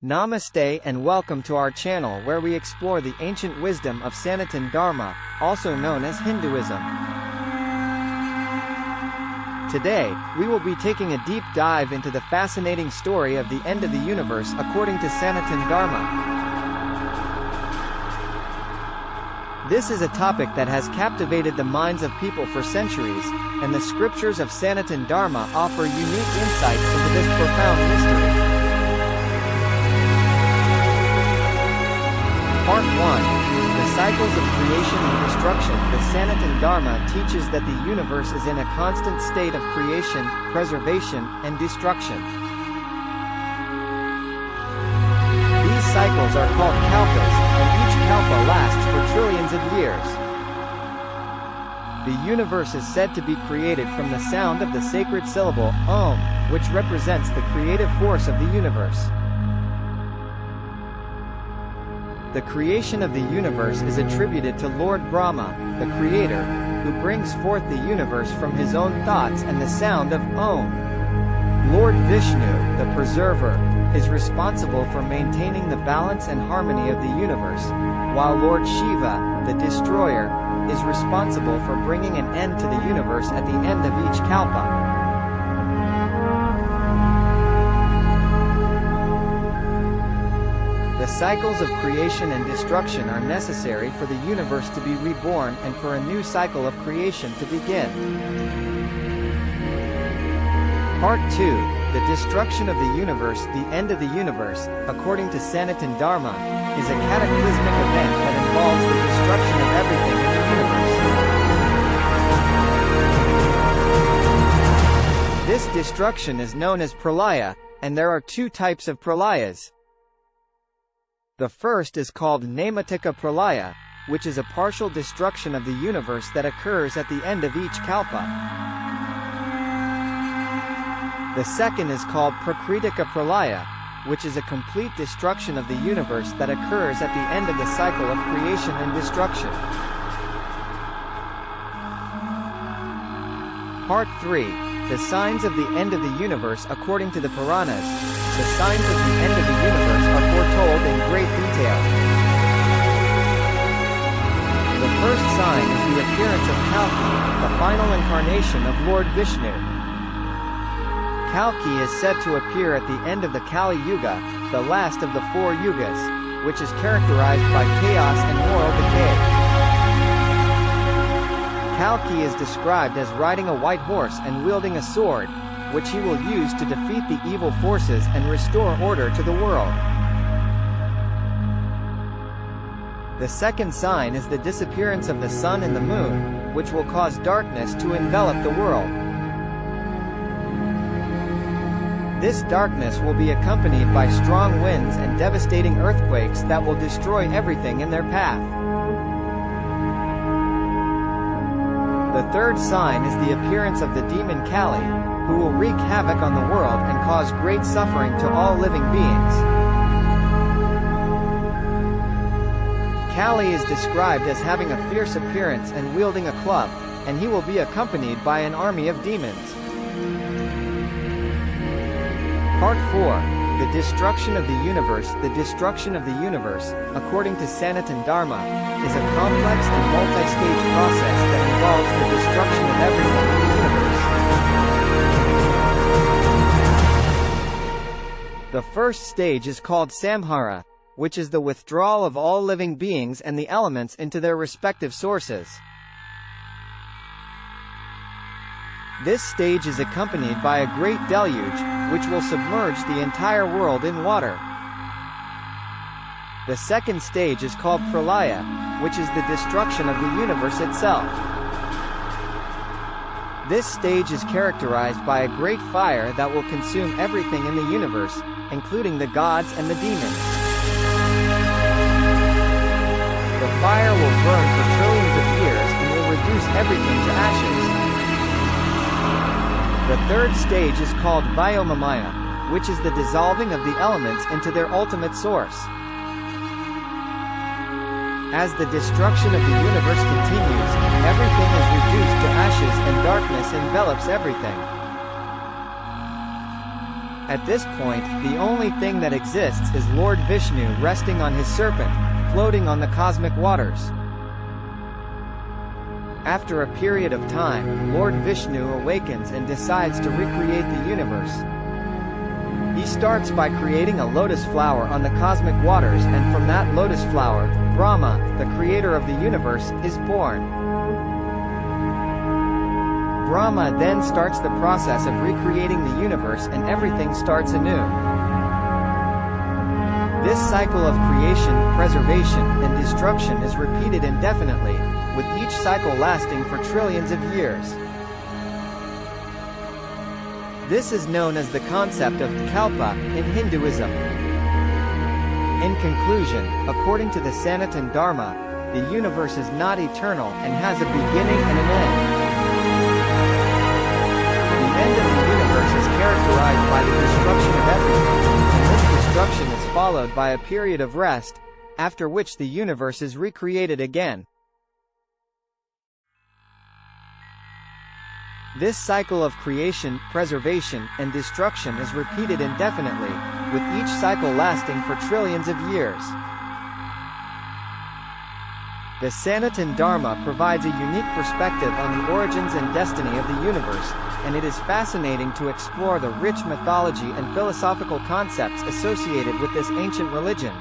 Namaste and welcome to our channel where we explore the ancient wisdom of Sanatana Dharma, also known as Hinduism. Today, we will be taking a deep dive into the fascinating story of the end of the universe according to Sanatana Dharma. This is a topic that has captivated the minds of people for centuries, and the scriptures of Sanatana Dharma offer unique insights into this profound mystery. Part 1. The Cycles of Creation and Destruction. The Sanatana Dharma teaches that the universe is in a constant state of creation, preservation, and destruction. These cycles are called kalpas, and each kalpa lasts for trillions of years. The universe is said to be created from the sound of the sacred syllable, Om, which represents the creative force of the universe. The creation of the universe is attributed to Lord Brahma, the creator, who brings forth the universe from his own thoughts and the sound of Om. Lord Vishnu, the preserver, is responsible for maintaining the balance and harmony of the universe, while Lord Shiva, the destroyer, is responsible for bringing an end to the universe at the end of each kalpa. The cycles of creation and destruction are necessary for the universe to be reborn and for a new cycle of creation to begin. Part 2. The destruction of the universe. The end of the universe, according to Sanatana Dharma, is a cataclysmic event that involves the destruction of everything in the universe. This destruction is known as pralaya, and there are two types of pralayas. The first is called Naimatika Pralaya, which is a partial destruction of the universe that occurs at the end of each kalpa. The second is called Prakritika Pralaya, which is a complete destruction of the universe that occurs at the end of the cycle of creation and destruction. Part 3. The signs of the end of the universe. According to the Puranas, the signs of the end of the universe are foretold in great detail. The first sign is the appearance of Kalki, the final incarnation of Lord Vishnu. Kalki is said to appear at the end of the Kali Yuga, the last of the four yugas, which is characterized by chaos and moral decay. Kalki is described as riding a white horse and wielding a sword, which he will use to defeat the evil forces and restore order to the world. The second sign is the disappearance of the sun and the moon, which will cause darkness to envelop the world. This darkness will be accompanied by strong winds and devastating earthquakes that will destroy everything in their path. The third sign is the appearance of the demon Kali, who will wreak havoc on the world and cause great suffering to all living beings. Kali is described as having a fierce appearance and wielding a club, and he will be accompanied by an army of demons. Part 4. The destruction of the universe. The destruction of the universe, according to Sanatana Dharma, is a complex and multi-stage process that involves the destruction of everything in the universe. The first stage is called Samhara, which is the withdrawal of all living beings and the elements into their respective sources. This stage is accompanied by a great deluge, which will submerge the entire world in water. The second stage is called Pralaya, which is the destruction of the universe itself. This stage is characterized by a great fire that will consume everything in the universe, including the gods and the demons. The fire will burn for trillions of years and will reduce everything to ashes. The third stage is called Vyomamaya, which is the dissolving of the elements into their ultimate source. As the destruction of the universe continues, everything is reduced to ashes and darkness envelops everything. At this point, the only thing that exists is Lord Vishnu resting on his serpent, floating on the cosmic waters. After a period of time, Lord Vishnu awakens and decides to recreate the universe. He starts by creating a lotus flower on the cosmic waters, and from that lotus flower, Brahma, the creator of the universe, is born. Brahma then starts the process of recreating the universe, and everything starts anew. This cycle of creation, preservation, and destruction is repeated indefinitely, with each cycle lasting for trillions of years. This is known as the concept of Kalpa in Hinduism. In conclusion, according to the Sanatana Dharma, the universe is not eternal and has a beginning and an end. The end of the universe is characterized by the destruction of everything, and this destruction is followed by a period of rest, after which the universe is recreated again. This cycle of creation, preservation, and destruction is repeated indefinitely, with each cycle lasting for trillions of years. The Sanatana Dharma provides a unique perspective on the origins and destiny of the universe, and it is fascinating to explore the rich mythology and philosophical concepts associated with this ancient religion.